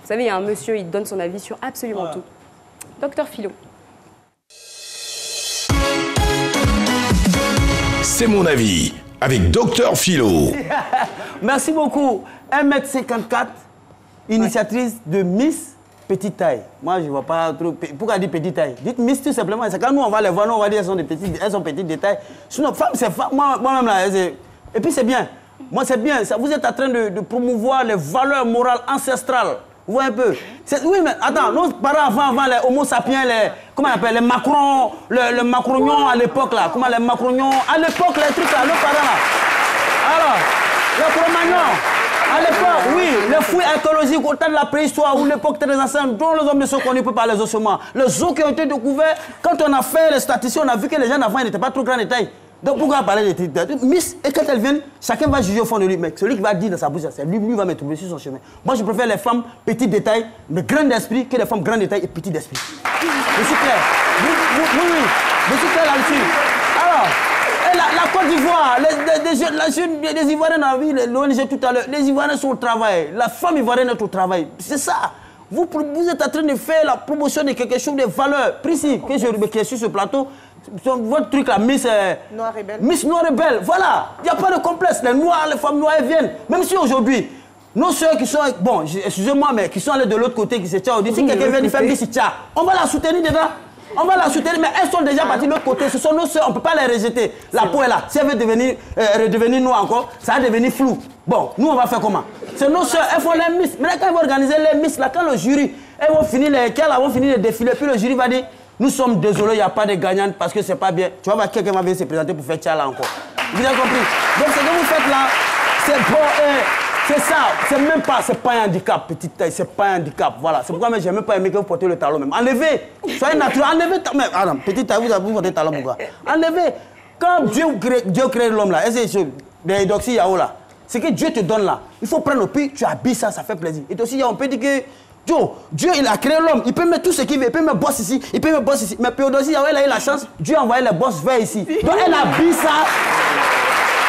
Vous savez, il y a un monsieur, il donne son avis sur absolument tout. Docteur Philo. C'est mon avis, avec Docteur Philo. Merci beaucoup. 1m54, initiatrice de Miss Petite Taille. Moi, je ne vois pas trop... Pourquoi dire petite taille? Dites Miss tout simplement. C'est quand nous, on va les voir, nous, on va dire elles sont petites de taille. Sinon, femme, c'est femme. Moi-même, là, et puis c'est bien. Moi, c'est bien. Vous êtes en train de promouvoir les valeurs morales ancestrales. Vous voyez un peu? Oui, mais attends, nos parents avant les homo sapiens, comment on appelle, les macrons, le macrognon à l'époque, là. Comment les macrognons, à l'époque, les trucs là, nos parents, là. Alors, les cro-magnons, à l'époque, oui, les fouilles archéologiques au temps de la préhistoire ou l'époque très ancienne, dont les hommes ne sont connus pas par les ossements. Les os qui ont été découverts, quand on a fait les statistiques, on a vu que les gens d'avant n'étaient pas trop grands de taille. Donc pourquoi parler de Miss, et quand elles viennent, chacun va juger au fond de lui. Mais celui qui va dire dans sa bouche, c'est lui va me trouver sur son chemin. Moi, je préfère les femmes petites de taille, mais grandes d'esprit, que les femmes grandes de taille et petites d'esprit. Je suis clair. Oui, je suis clair là-dessus. Alors, la Côte d'Ivoire, les Ivoiriens dans la vie, l'ONG tout à l'heure, les Ivoiriens sont au travail, la femme ivoirienne est au travail. C'est ça. Vous êtes en train de faire la promotion de quelque chose de valeur précis, qui est sur ce plateau. Votre truc là, Miss Noire et belle. Miss Noire et belle, voilà. Il n'y a pas de complexe. Les Noirs, les femmes noires, elles viennent. Même si aujourd'hui, nos soeurs qui sont, bon, excusez-moi, mais qui sont allées de l'autre côté, qui se tient, on dit, si quelqu'un vient de faire Miss Tcha, on va la soutenir dedans. On va la soutenir, mais elles sont déjà parties de l'autre côté. Ce sont nos soeurs, on ne peut pas les rejeter. La peau est là. Si elle veut redevenir noire encore, ça va devenir flou. Bon, nous, on va faire comment? C'est nos soeurs, elles font les Miss. Mais là, quand elles vont organiser les Miss, là, quand le jury, elles vont finir les défilés, puis le jury va dire, nous sommes désolés, il n'y a pas de gagnante parce que c'est pas bien. Tu vas voir quelqu'un va venir se présenter pour faire Tchala encore. Vous avez compris? Donc, ce que vous faites là, c'est bon. C'est ça, c'est pas un handicap, petite taille, c'est pas un handicap, voilà. C'est pourquoi j'ai même pas aimé que vous portez le talon même. Enlevez, soyez naturel, enlevez, mais Adam, petite taille, vous portez le talon, mon gars. Enlevez. Quand Dieu crée l'homme là, les doxy yao là, c'est que Dieu te donne là. Il faut prendre le pied, tu habilles ça, ça fait plaisir. Et aussi, on peut dire que Dieu, il a créé l'homme, il peut mettre tout ce qu'il veut, il peut mettre boss ici, il peut mettre boss ici. Mais Péodosie, elle a eu la chance, Dieu a envoyé les boss vers ici. Donc elle habille ça,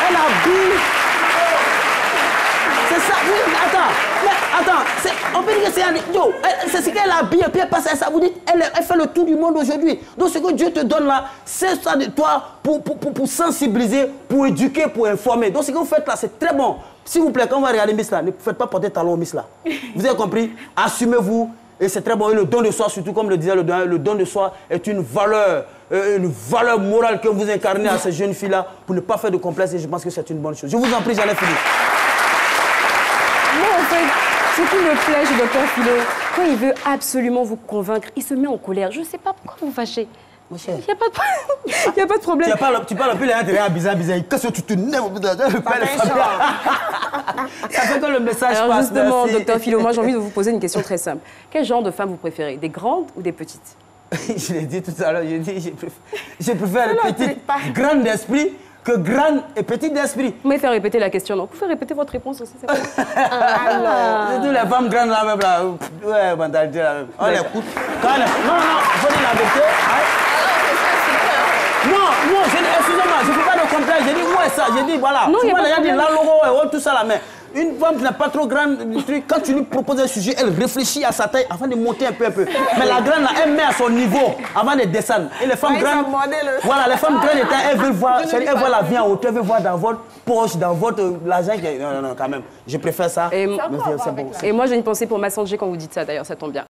elle habille. C'est ça, oui, attends, on peut dire que c'est ce qu'elle habille, et puis elle passe à ça, vous dites, elle fait le tour du monde aujourd'hui. Donc ce que Dieu te donne là, c'est ça de toi pour sensibiliser, pour éduquer, pour informer. Donc ce que vous faites là, c'est très bon. S'il vous plaît, quand on va regarder Miss là, ne faites pas porter talon au Miss là. Vous avez compris? Assumez-vous, et c'est très bon. Et le don de soi, surtout comme le disait le don de soi, est une valeur morale que vous incarnez à ces jeunes filles-là pour ne pas faire de complexe, et je pense que c'est une bonne chose. Je vous en prie, j'en ai fini. Moi, en fait, ce qui me plaît chez Docteur Philo, quand il veut absolument vous convaincre, il se met en colère. Je ne sais pas pourquoi vous fâchez. Il n'y a pas de problème. Tu parles un peu les bizarre. Qu'est-ce que tu te nèmes? Ça fait que le message passe. Alors justement, Docteur Philo, moi j'ai envie de vous poser une question très simple. Quel genre de femme vous préférez? Des grandes ou des petites? Je l'ai dit tout à l'heure, je préfère les petites, grandes d'esprit que grande et petite d'esprit. Vous m'avez fait répéter la question, donc vous pouvez répéter votre réponse aussi. Alors, toutes les femmes grandes là même là, ouais, mentalité là même. On l'écoute. Non, il faut dire la vérité. Non, excusez-moi, je ne fais pas de complexe, j'ai dit moi ça, j'ai dit voilà. Non, souvent les gens disent la logo et tout ça là, mais une femme qui n'est pas trop grande, quand tu lui proposes un sujet, elle réfléchit à sa taille avant de monter un peu. Mais la grande là, elle met à son niveau avant de descendre. Et les femmes grandes, voilà, les femmes grandes, elles veulent voir la vie en hauteur, elles veulent voir dans votre poche, dans votre l'argent. Non, quand même, je préfère ça. Et moi j'ai une pensée pour Massanger quand vous dites ça d'ailleurs, ça tombe bien.